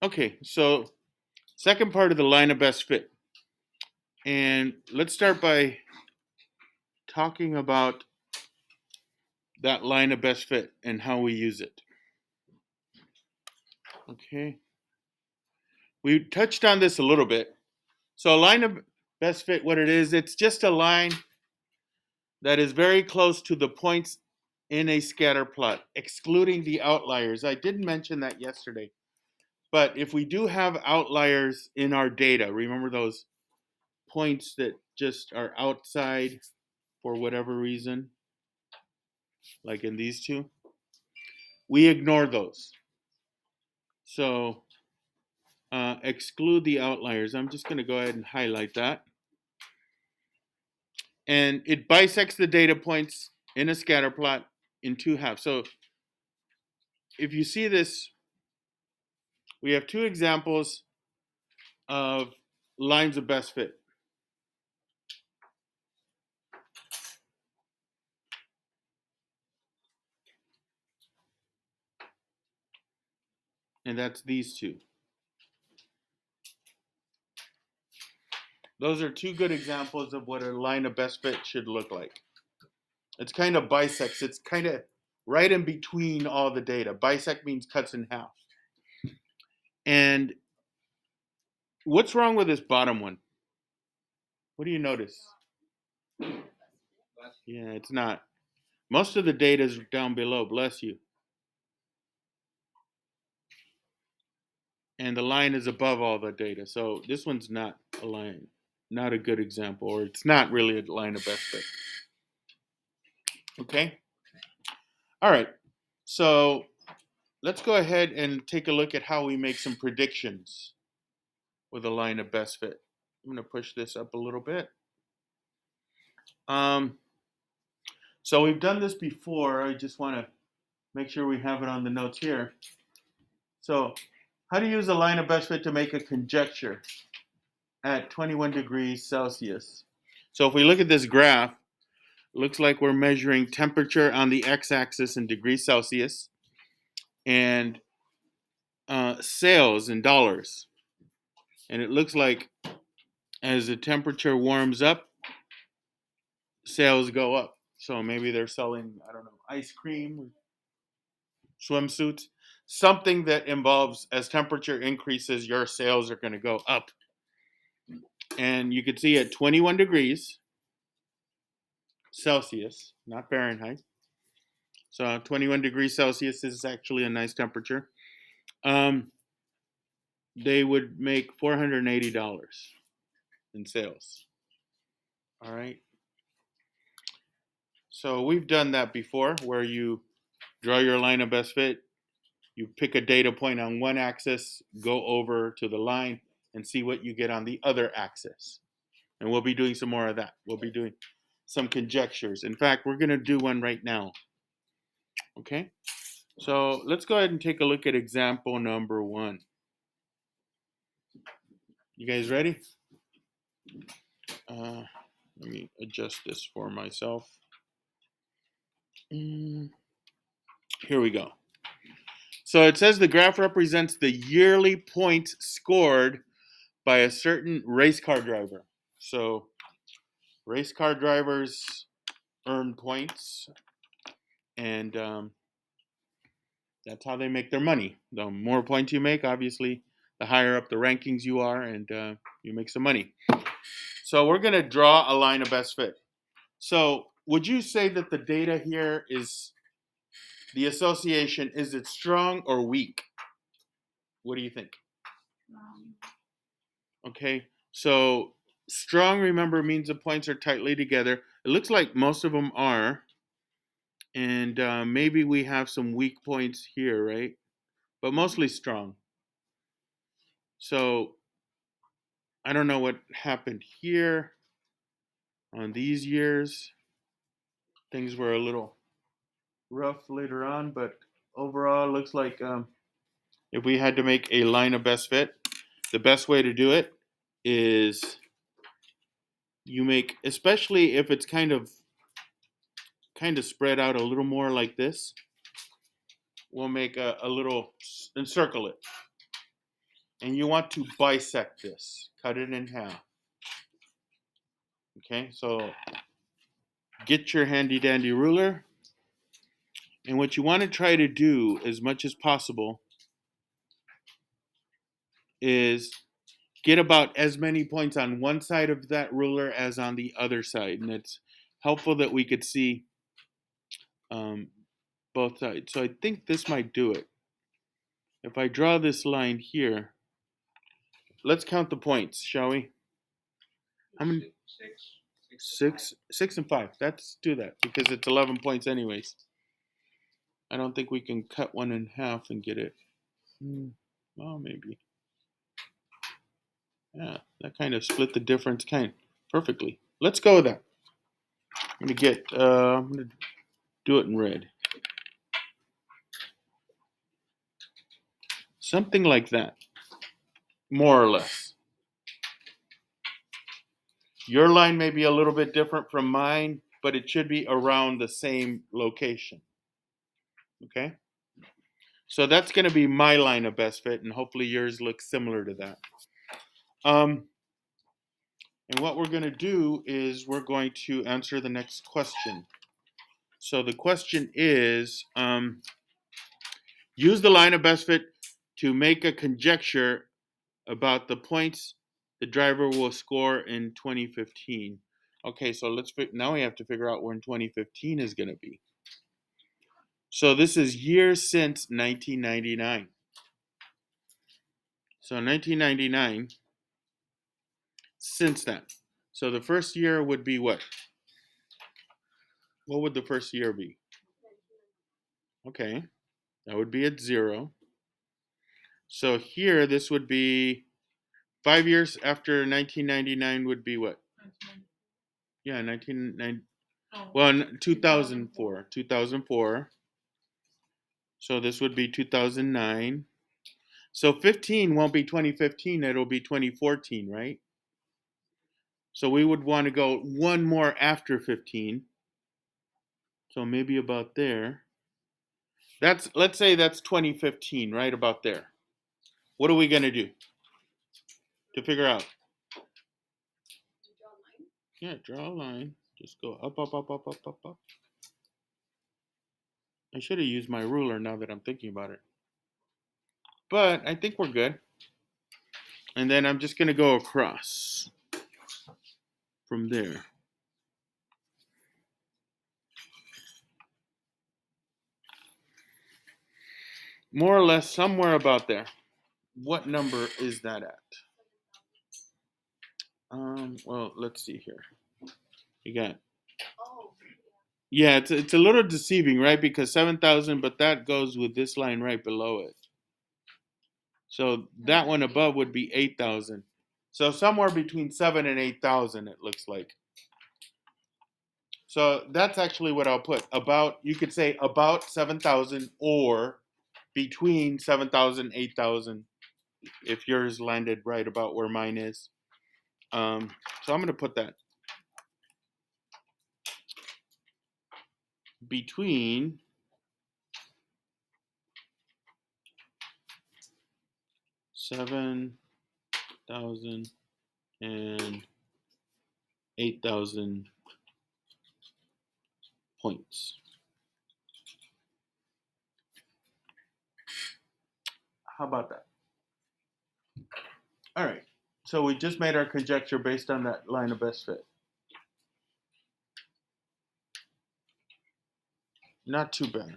Okay, so second part of the line of best fit. And let's start by talking about that line of best fit and how we use it. Okay. We touched on this a little bit. So a line of best fit, what it is, it's just a line that is very close to the points in a scatter plot, excluding the outliers. I didn't mention that yesterday. But if we do have outliers in our data, remember those points that just are outside for whatever reason, like in these two, we ignore those. So exclude the outliers. I'm just going to go ahead and highlight that. And it bisects the data points in a scatter plot in two halves. So if you see this, we have two examples of lines of best fit. And that's these two. Those are two good examples of what a line of best fit should look like. It's kind of bisects. It's kind of right in between all the data. Bisect means cuts in half. And what's wrong with this bottom one? What do you notice? Yeah, it's not. Most of the data is down below, bless you. And the line is above all the data. So this one's not a line, not a good example, or it's not really a line of best fit. Okay? All right. So let's go ahead and take a look at how we make some predictions with a line of best fit. I'm going to push this up a little bit. So we've done this before. I just want to make sure we have it on the notes here. So how to use a line of best fit to make a conjecture at 21 degrees Celsius. So if we look at this graph, it looks like we're measuring temperature on the x-axis in degrees Celsius and sales in dollars. And it looks like as the temperature warms up, sales go up. So maybe they're selling, I don't know, ice cream, swimsuits, something that involves as temperature increases, your sales are going to go up. And you can see at 21 degrees Celsius, not Fahrenheit. So 21 degrees Celsius is actually a nice temperature. They would make $480 in sales. All right. So we've done that before where you draw your line of best fit. You pick a data point on one axis, go over to the line, and see what you get on the other axis. And we'll be doing some more of that. We'll be doing some conjectures. In fact, we're going to do one right now. Okay? So let's go ahead and take a look at example number 1. You guys ready? Let me adjust this for myself. Here we go. So it says the graph represents the yearly points scored by a certain race car driver. So race car drivers earn points, and that's how they make their money. The more points you make, obviously, the higher up the rankings you are, and you make some money. So we're going to draw a line of best fit. So would you say that the data here is, the association, is it strong or weak? What do you think? Okay, so strong, remember, means the points are tightly together. It looks like most of them are. And maybe we have some weak points here, right? But mostly strong. So I don't know what happened here on these years. Things were a little rough later on, but overall it looks like if we had to make a line of best fit, the best way to do it is you make, especially if it's kind of spread out a little more like this, we'll make a little, encircle it. and you want to bisect this, cut it in half. Okay, so get your handy dandy ruler, and what you want to try to do as much as possible is get about as many points on one side of that ruler as on the other side, and it's helpful that we could see both sides. So I think this might do it. If I draw this line here, let's count the points, shall we? How many? Six and 5. Let's do that because it's 11 points anyways. I don't think we can cut one in half and get it. Well, maybe. Yeah, that kind of split the difference perfectly. Let's go with that. I'm gonna do it in red. Something like that, more or less. Your line may be a little bit different from mine, but it should be around the same location. Okay? So that's going to be my line of best fit, and hopefully yours looks similar to that. And what we're going to do is we're going to answer the next question. So the question is, use the line of best fit to make a conjecture about the points the driver will score in 2015. Okay, so now we have to figure out when 2015 is going to be. So this is years since 1999. So 1999, since that. So the first year would be what? What would the first year be? Okay, that would be at 0. So here, this would be 5 years after 1999 would be what? Yeah, 1990. Well, 2004. 2004. So this would be 2009. So 15 won't be 2015, it'll be 2014, right? So we would want to go one more after 15. So maybe about there. Let's say that's 2015, right about there. What are we going to do to figure out? Yeah, draw a line. Just go up, up, up, up, up, up, up. I should have used my ruler now that I'm thinking about it. But I think we're good. And then I'm just going to go across from there. More or less somewhere about there. What number is that at? Well, let's see here. You got. Yeah, it's a little deceiving, right? Because 7,000, but that goes with this line right below it. So that one above would be 8,000. So somewhere between 7 and 8,000, it looks like. So that's actually what I'll put. You could say about 7,000 or between 7,000, 8,000, if yours landed right about where mine is. So I'm going to put that. Between 7,000 and 8,000 points. How about that? All right. So we just made our conjecture based on that line of best fit. Not too bad.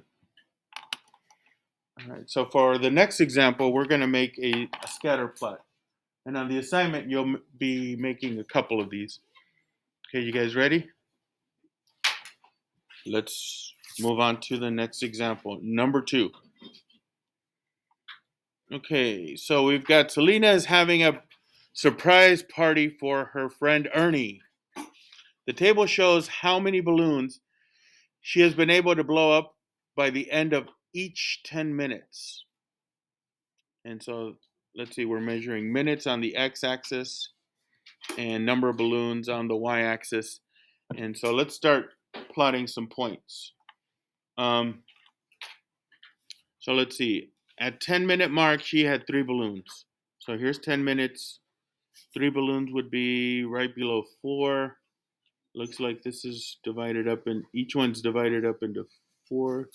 All right. So for the next example, we're going to make a scatter plot. And on the assignment, you'll be making a couple of these. Okay, you guys ready? Let's move on to the next example. Number 2. Okay, so we've got Selena is having a surprise party for her friend Ernie. The table shows how many balloons she has been able to blow up by the end of each 10 minutes. And so let's see, we're measuring minutes on the x-axis and number of balloons on the y-axis. And so let's start plotting some points. So let's see. At 10-minute mark, she had 3 balloons. So here's 10 minutes. 3 balloons would be right below 4. Looks like this is divided up, and each one's divided up into 4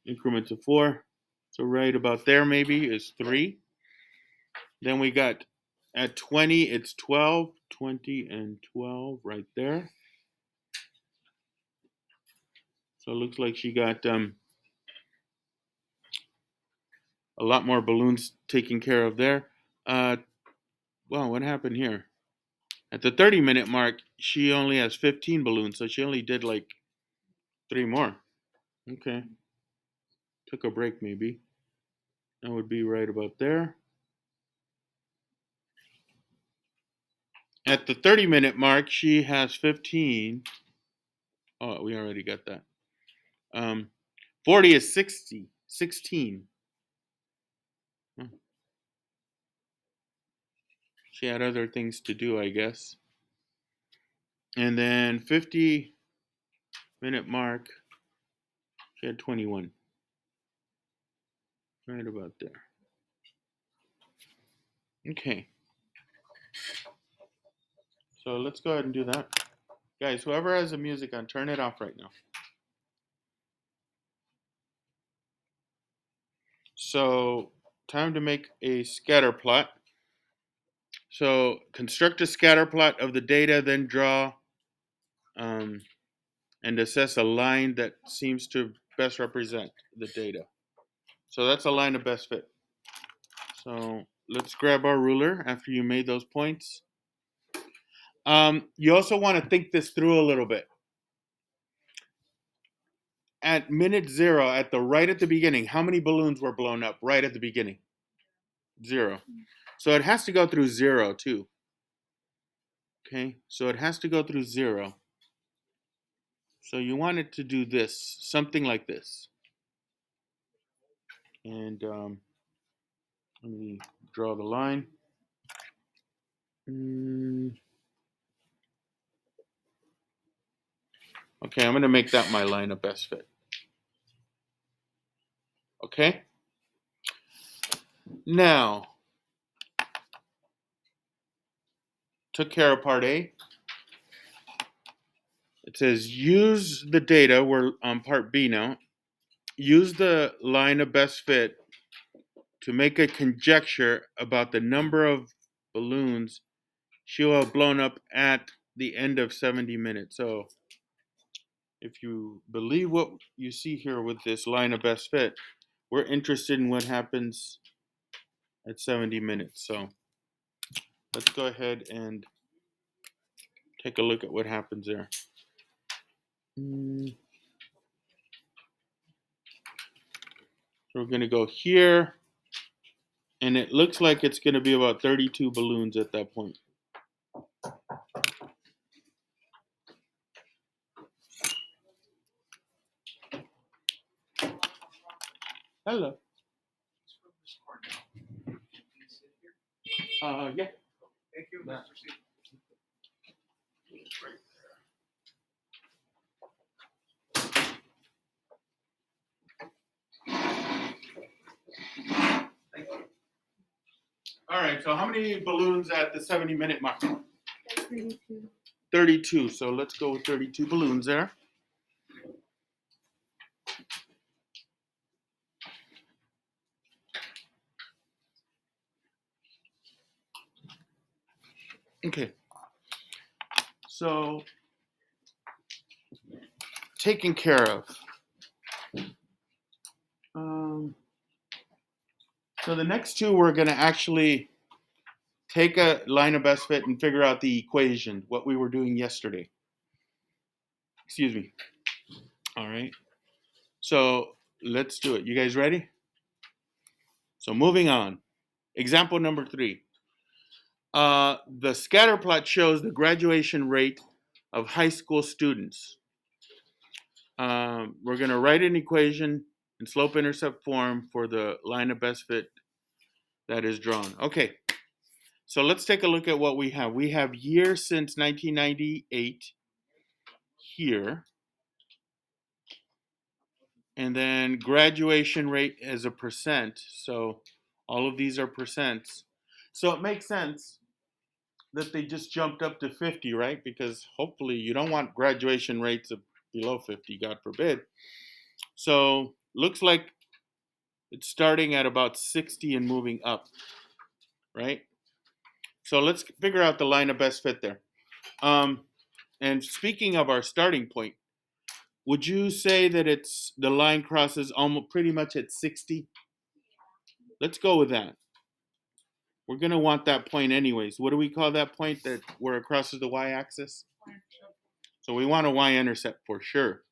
increments of 4. So right about there maybe is 3. Then we got at 20, it's 12. 20 and 12 right there. So it looks like she got a lot more balloons taken care of there. Well, what happened here? At the 30-minute mark, she only has 15 balloons, so she only did like 3 more. Okay. Took a break maybe. That would be right about there. At the 30-minute mark, she has 15. Oh, we already got that. 40 is 16. She had other things to do, I guess. And then 50-minute mark, she had 21. Right about there. Okay. So let's go ahead and do that. Guys, whoever has the music on, turn it off right now. So, time to make a scatter plot. So, construct a scatter plot of the data, then draw and assess a line that seems to best represent the data. So, that's a line of best fit. So, let's grab our ruler after you made those points. You also want to think this through a little bit. At minute 0, right at the beginning, how many balloons were blown up right at the beginning? 0. So it has to go through 0 too. Okay, so it has to go through 0. So you want it to do this, something like this. And let me draw the line. Okay, I'm going to make that my line of best fit. Okay? Now, took care of part A. It says use the data. We're on part B now. Use the line of best fit to make a conjecture about the number of balloons she will have blown up at the end of 70 minutes. So if you believe what you see here with this line of best fit, we're interested in what happens at 70 minutes. So let's go ahead and take a look at what happens there. So we're going to go here, and it looks like it's going to be about 32 balloons at that point. Hello. Yeah. Thank you, Mr. C. Thank you. All right, so how many balloons at the 70-minute mark? 32. 32, so let's go with 32 balloons there. Okay, so taken care of. So the next two, we're going to actually take a line of best fit and figure out the equation, what we were doing yesterday. Excuse me. All right. So let's do it. You guys ready? So moving on. Example number 3. The scatter plot shows the graduation rate of high school students. We're going to write an equation in slope-intercept form for the line of best fit that is drawn. Okay. So let's take a look at what we have. We have years since 1998 here. And then graduation rate as a percent. So all of these are percents. So it makes sense that they just jumped up to 50, right? Because hopefully you don't want graduation rates of below 50, God forbid. So looks like it's starting at about 60 and moving up, right? So let's figure out the line of best fit there. And speaking of our starting point, would you say that it's the line crosses almost pretty much at 60? Let's go with that. We're going to want that point anyways. What do we call that point that where it crosses the y-axis? So we want a y-intercept for sure.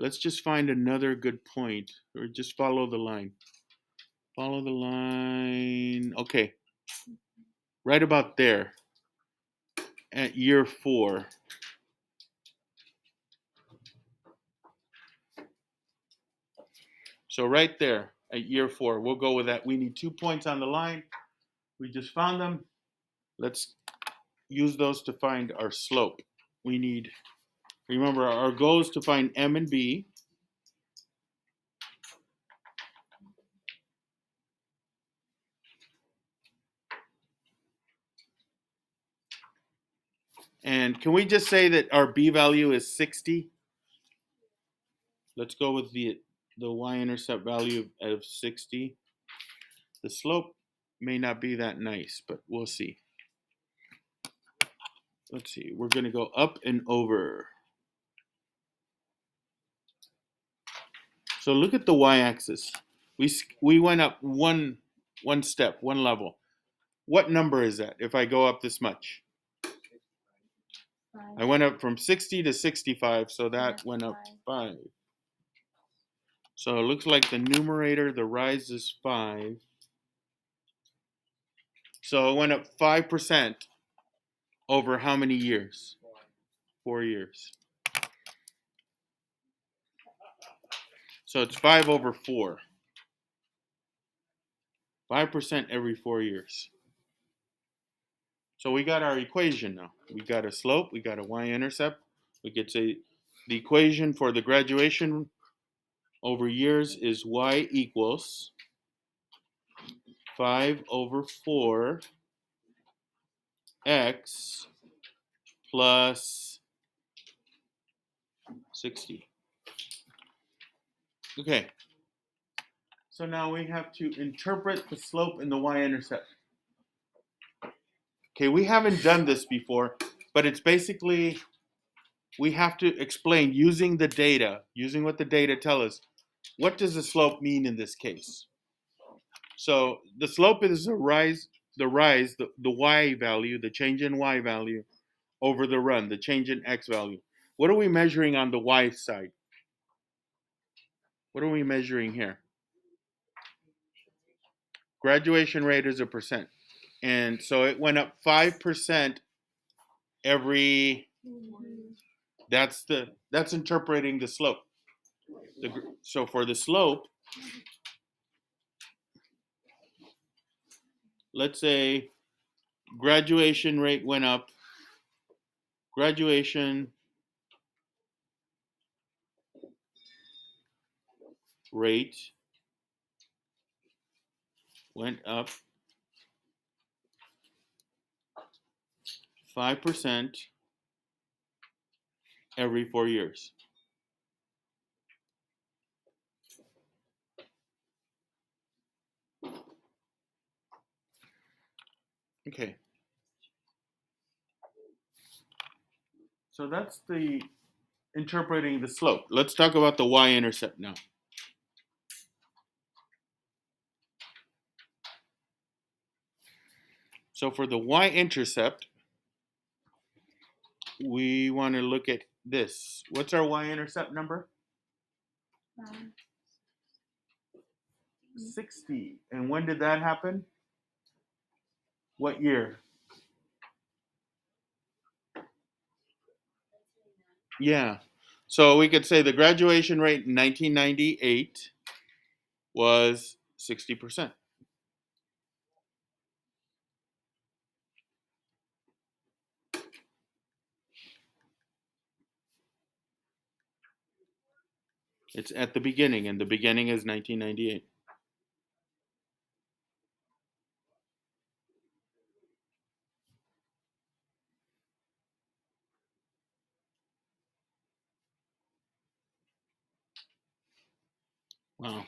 Let's just find another good point, or just follow the line. Follow the line. Okay. Right about there at year 4. So right there at year 4, we'll go with that. We need 2 points on the line. We just found them. Let's use those to find our slope. We need, remember, our goal is to find M and B. And can we just say that our B value is 60? Let's go with the y-intercept value of 60. The slope may not be that nice, but we'll see. Let's see. We're going to go up and over. So look at the y-axis. We went up one step, one level. What number is that if I go up this much? I went up from 60 to 65, so that went up 5. So it looks like the numerator, the rise is 5. So it went up 5% over how many years? 4 years. So it's 5 over 4. 5% every 4 years. So we got our equation now. We got a slope, we got a y-intercept. We could say the equation for the graduation over years is y equals 5 over 4 x plus 60. Okay. So now we have to interpret the slope and the y-intercept. Okay, we haven't done this before, but it's basically we have to explain using the data, using what the data tell us. What does the slope mean in this case? So the slope is the y value, the change in y value over the run, the change in x value. What are we measuring on the y side? What are we measuring here? Graduation rate is a percent. And so it went up 5% every, that's interpreting the slope. So for the slope, let's say graduation rate went up, graduation rate went up 5% every 4 years. Okay. So that's the interpreting the slope. Let's talk about the y-intercept now. So for the y-intercept, we want to look at this. What's our y-intercept number? 60. And when did that happen? What year? Yeah. So we could say the graduation rate in 1998 was 60%. It's at the beginning, and the beginning is 1998. Wow.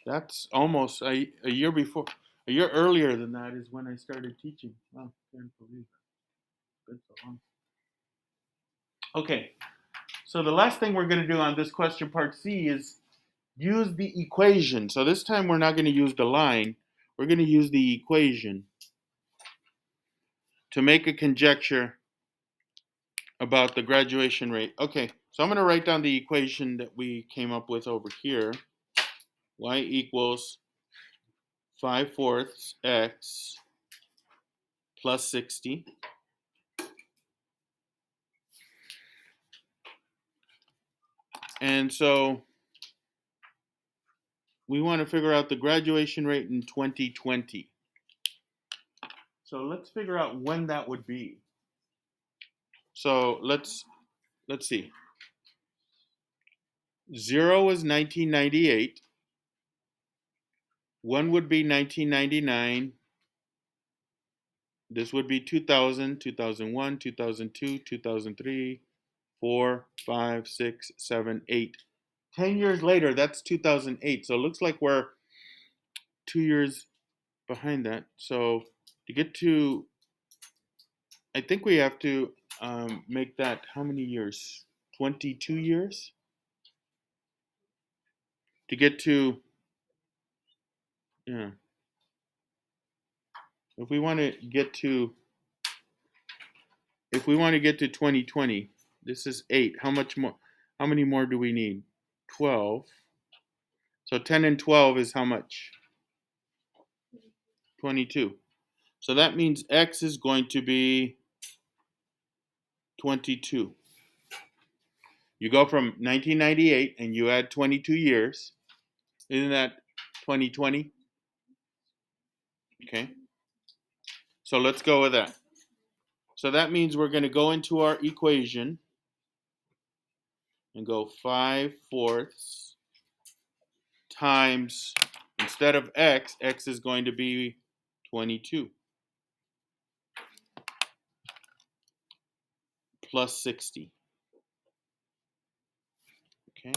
That's almost a year before, a year earlier than that is when I started teaching. Wow, can't believe it. Been so long. Okay, so the last thing we're going to do on this question part C is use the equation. So this time we're not going to use the line. We're going to use the equation to make a conjecture about the graduation rate. Okay, so I'm going to write down the equation that we came up with over here. Y equals 5/4 x plus 60. And so we want to figure out the graduation rate in 2020. So let's figure out when that would be. So let's see. 0 is 1998. 1 would be 1999. This would be 2000, 2001, 2002, 2003, 4, 5, 6, 7, 8. 10 years later, that's 2008. So it looks like we're 2 years behind that. So to get to, I think we have to make that how many years? 22 years? To get to, yeah. If we want to get to, if we want to get to 2020, this is 8. How much more? How many more do we need? 12. So 10 and 12 is how much? 22. So that means X is going to be 22. You go from 1998 and you add 22 years. Isn't that 2020? Okay. So let's go with that. So that means we're going to go into our equation and go 5/4 times, instead of X, X is going to be 22 plus 60. Okay.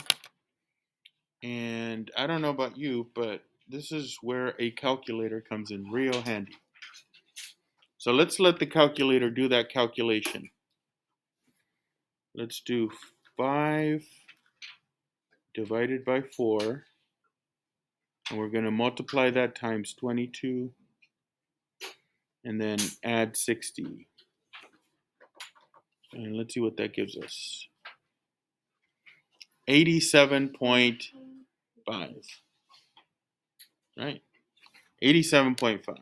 And I don't know about you, but this is where a calculator comes in real handy. So let's let the calculator do that calculation. Let's do 5 divided by 4. And we're going to multiply that times 22. And then add 60. And let's see what that gives us. 87.5. Right? 87.5.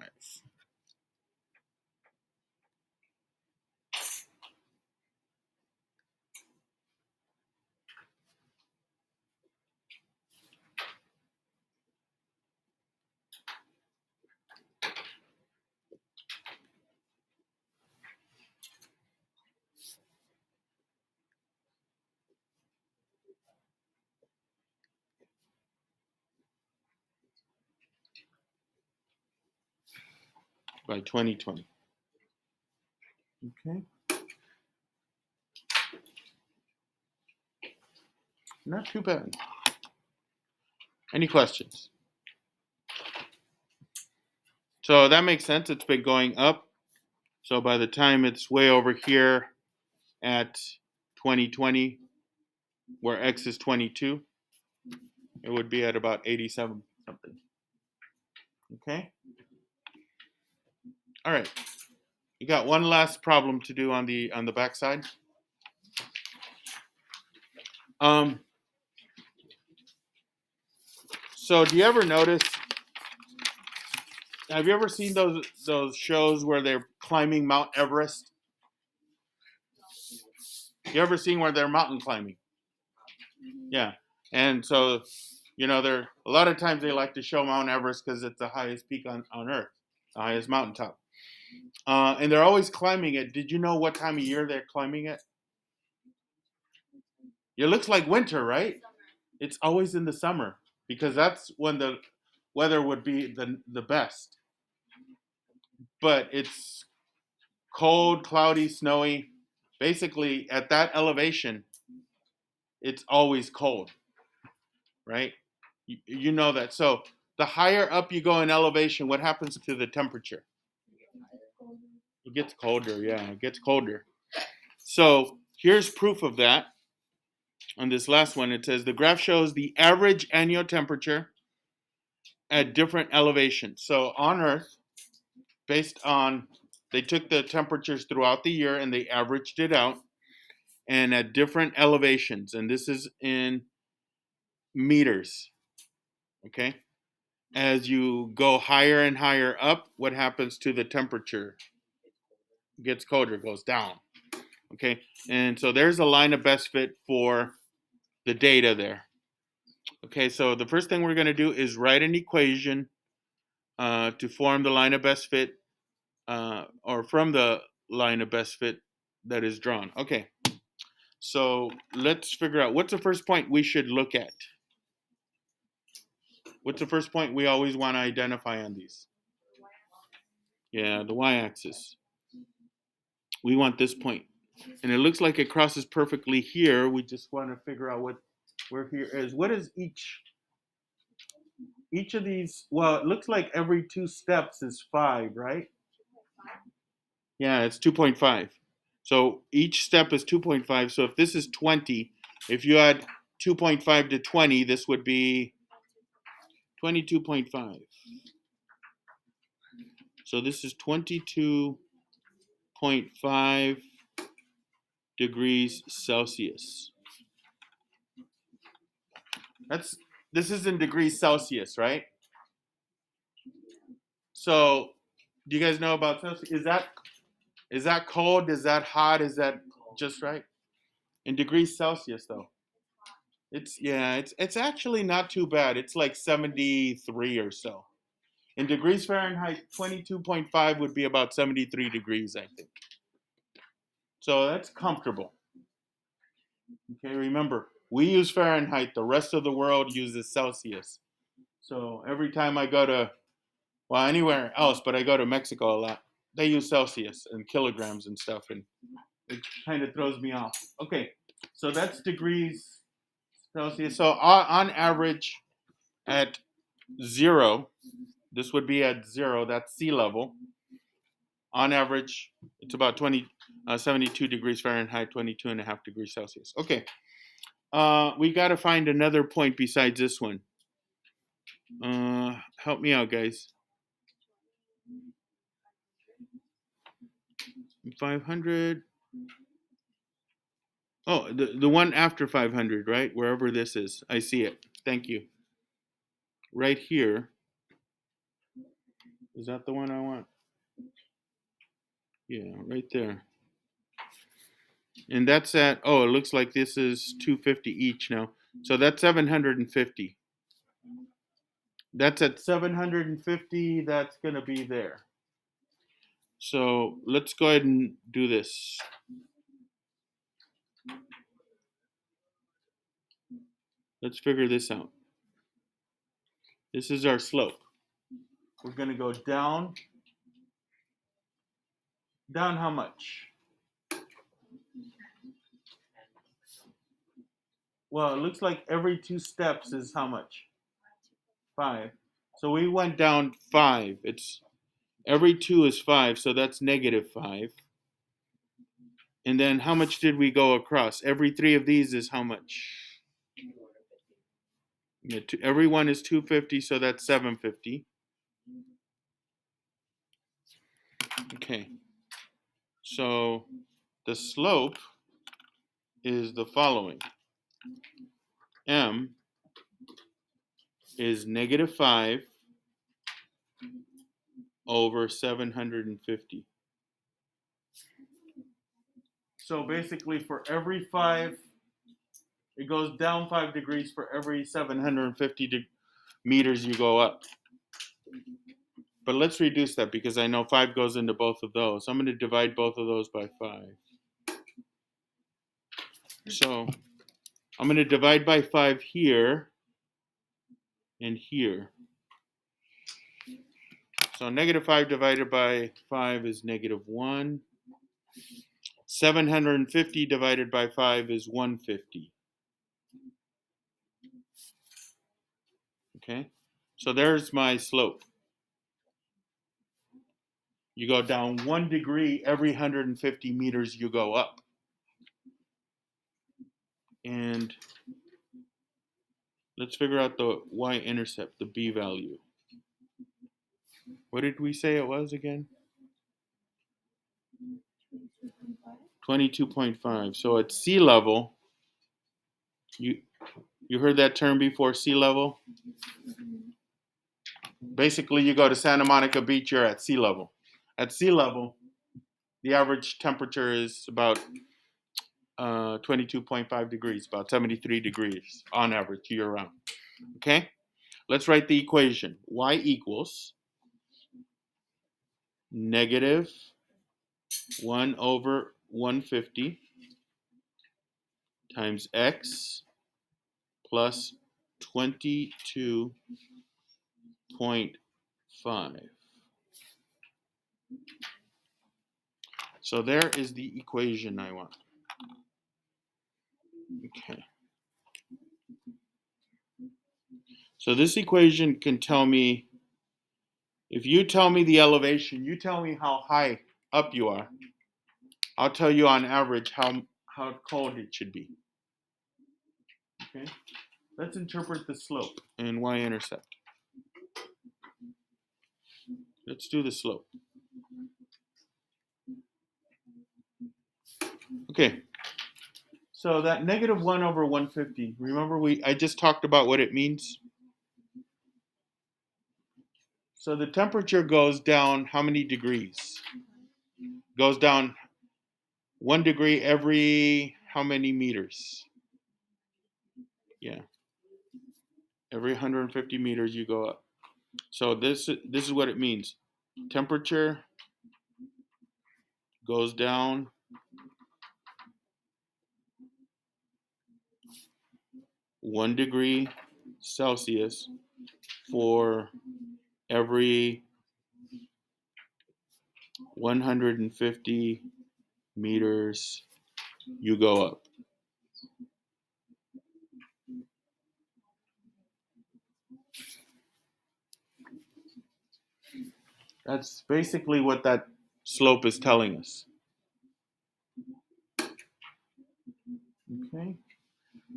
By 2020. Okay. Not too bad. Any questions? So that makes sense. It's been going up. So by the time it's way over here at 2020, where X is 22, it would be at about 87 something. Okay. All right. You got one last problem to do on the back side. So do you ever notice? Have you ever seen those shows where they're climbing Mount Everest? You ever seen where they're mountain climbing? Yeah. And so, they're a lot of times they like to show Mount Everest because it's the highest peak on Earth, the highest mountaintop. And they're always climbing it. Did you know what time of year they're climbing it? It looks like winter, right? It's always in the summer because that's when the weather would be the best. But it's cold, cloudy, snowy. Basically, at that elevation, it's always cold, right? You know that. So the higher up you go in elevation, what happens to the temperature? It gets colder. Yeah, it gets colder. So here's proof of that. On this last one, it says the graph shows the average annual temperature at different elevations. So on Earth, based on, they took the temperatures throughout the year and they averaged it out, and at different elevations. And this is in meters. Okay. As you go higher and higher up, what happens to the temperature? It gets colder, goes down. Okay. And so there's a line of best fit for the data there. Okay. So the first thing we're going to do is write an equation to form the line of best fit, or from the line of best fit that is drawn. Okay. So let's figure out what's the first point we should look at. What's the first point we always want to identify on these? Yeah, the y-axis. We want this point. And it looks like it crosses perfectly here. We just want to figure out where here is. What is each of these? Well, it looks like every 2 steps is 5, right? Yeah, it's 2.5. So each step is 2.5. So if this is 20, if you add 2.5 to 20, this would be 22.5. So this is 22.5 degrees Celsius. This is in degrees Celsius, right? So do you guys know about Celsius? Is that cold? Is that hot? Is that just right? In degrees Celsius though. It's actually not too bad. It's like 73 or so. In degrees Fahrenheit, 22.5 would be about 73 degrees, I think. So that's comfortable. Okay, remember, we use Fahrenheit. The rest of the world uses Celsius. So every time I go to, well, anywhere else, but I go to Mexico a lot, they use Celsius and kilograms and stuff, and it kind of throws me off. Okay, so that's degrees Celsius. So on average, at 0, this would be at 0, that's sea level. On average, it's about 72 degrees Fahrenheit, 22.5 degrees Celsius. Okay, we got to find another point besides this one. Help me out, guys. 500. Oh, the one after 500, right? Wherever this is. I see it. Thank you. Right here. Is that the one I want? Yeah, right there. And that's at, oh, it looks like this is 250 each now. So that's 750. That's at 750. That's going to be there. So let's go ahead and do this. Let's figure this out. This is our slope. We're going to go down. Down how much? Well, it looks like every 2 steps is how much? 5. So we went down 5. It's every 2 is 5, so that's -5. And then how much did we go across? Every 3 of these is how much? Yeah, every one is 250, so that's 750. Okay. So the slope is the following. M is -5 over 750. So basically for every 5, it goes down 5 degrees for every 750 meters you go up. But let's reduce that because I know 5 goes into both of those. I'm going to divide both of those by 5. So I'm going to divide by 5 here and here. So -5 divided by 5 is -1. 750 divided by 5 is 150. Okay, so there's my slope. You go down 1 degree every 150 meters you go up. And let's figure out the y-intercept, the b value. What did we say it was again? 22.5. So at sea level, you heard that term before, sea level? Basically, you go to Santa Monica Beach, you're at sea level. At sea level, the average temperature is about 22.5 degrees, about 73 degrees on average year round. Okay? Let's write the equation. Y equals negative 1 over 150 times x plus 22.5. So there is the equation I want. Okay. So this equation can tell me, if you tell me the elevation, you tell me how high up you are, I'll tell you on average how cold it should be. Okay. Let's interpret the slope in y-intercept. Let's do the slope. Okay. So that negative 1 over 150, remember I just talked about what it means? So the temperature goes down how many degrees? Goes down 1 degree every how many meters? Yeah. Every 150 meters you go up. So this is what it means. Temperature goes down 1 degree Celsius for every 150 meters you go up. That's basically what that slope is telling us. Okay.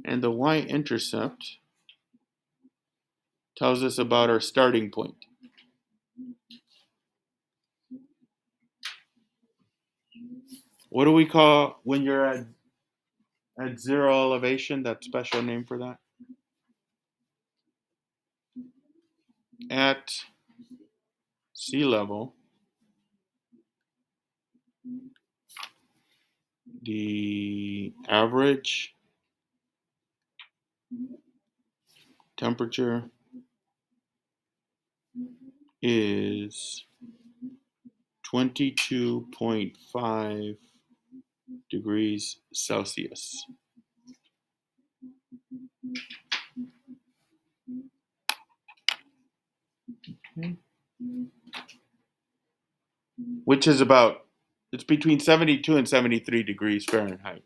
And the y-intercept tells us about our starting point. What do we call when you're at zero elevation? That special name for that? At sea level, the average temperature is 22.5 degrees Celsius. Okay. Which is it's between 72 and 73 degrees Fahrenheit.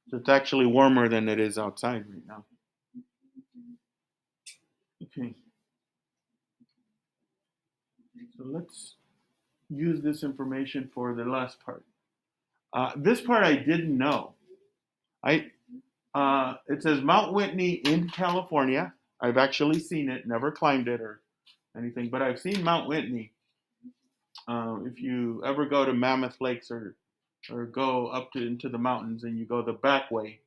So it's actually warmer than it is outside right now. Okay. So let's use this information for the last part. This part I didn't know. It says Mount Whitney in California. I've actually seen it, never climbed it or anything, but I've seen Mount Whitney. If you ever go to Mammoth Lakes or go up into the mountains and you go the back way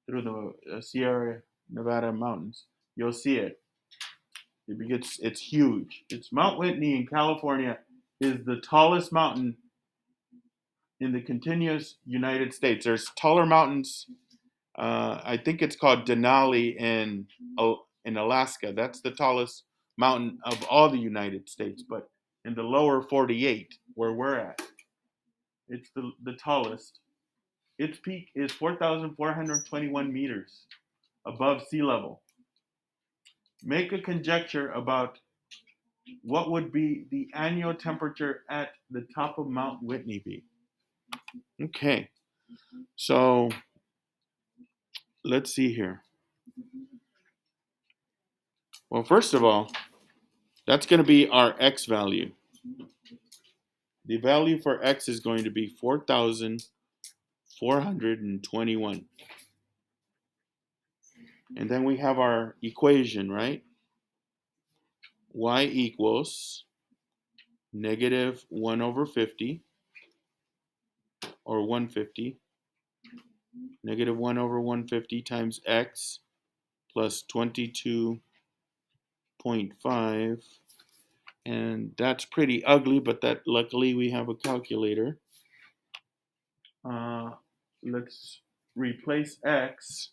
through the Sierra Nevada mountains, you'll see it. It's huge. It's Mount Whitney in California is the tallest mountain in the continuous United States. There's taller mountains. I think it's called Denali in Alaska. That's the tallest mountain of all the United States. But in the lower 48, where we're at, it's the tallest. Its peak is 4,421 meters above sea level. Make a conjecture about what would be the annual temperature at the top of Mount Whitney be. Okay, so let's see here. Well, first of all, that's going to be our x value. The value for x is going to be 4,421. And then we have our equation, right? Y equals negative 1 over 50, or 150, negative 1 over 150 times x plus 22.5. And that's pretty ugly, but that luckily we have a calculator. Let's replace x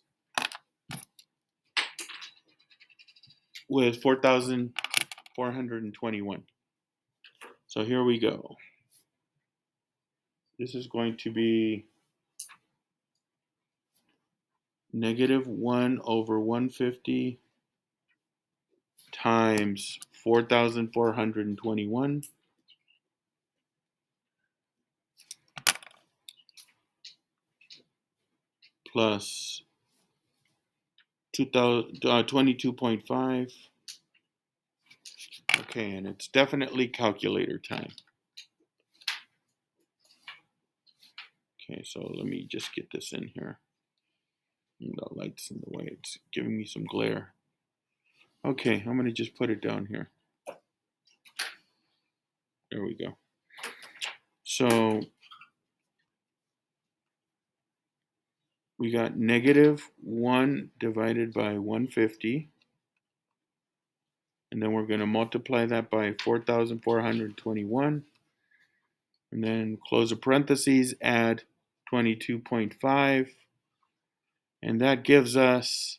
with 4,421. So here we go. This is going to be negative 1 over 150 times 4,421 plus 22.5. Okay, and it's definitely calculator time. Okay, so let me just get this in here. The light's in the way, it's giving me some glare. Okay, I'm going to just put it down here. There we go. So we got negative 1 divided by 150. And then we're going to multiply that by 4,421. And then close the parentheses, add 22.5. And that gives us,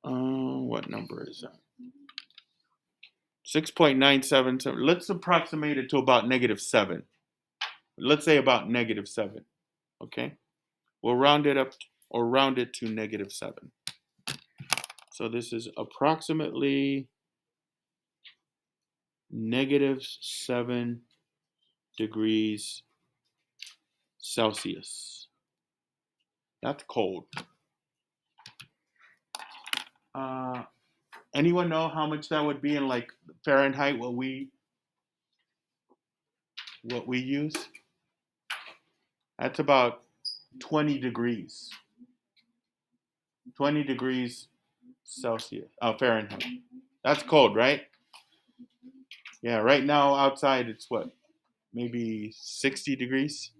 what number is that? 6.977. Let's approximate it to about negative 7. Let's say about negative 7. Okay? We'll round it up or round it to negative 7. So this is approximately negative 7 degrees Celsius. That's cold. Anyone know how much that would be in like Fahrenheit, what we use? That's about 20 degrees. 20 degrees Celsius, Fahrenheit. That's cold, right? Yeah, right now outside it's what? Maybe 60 degrees.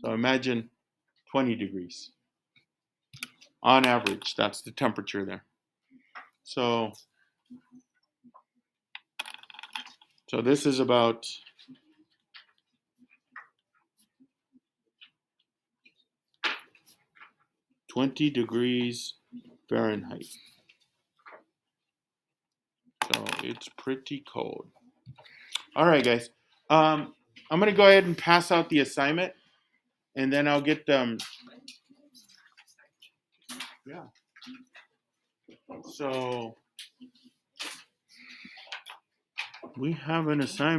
So imagine 20 degrees. On average, that's the temperature there. So this is about 20 degrees Fahrenheit. So it's pretty cold. All right, guys. I'm going to go ahead and pass out the assignment, and then I'll get them. Yeah. So we have an assignment.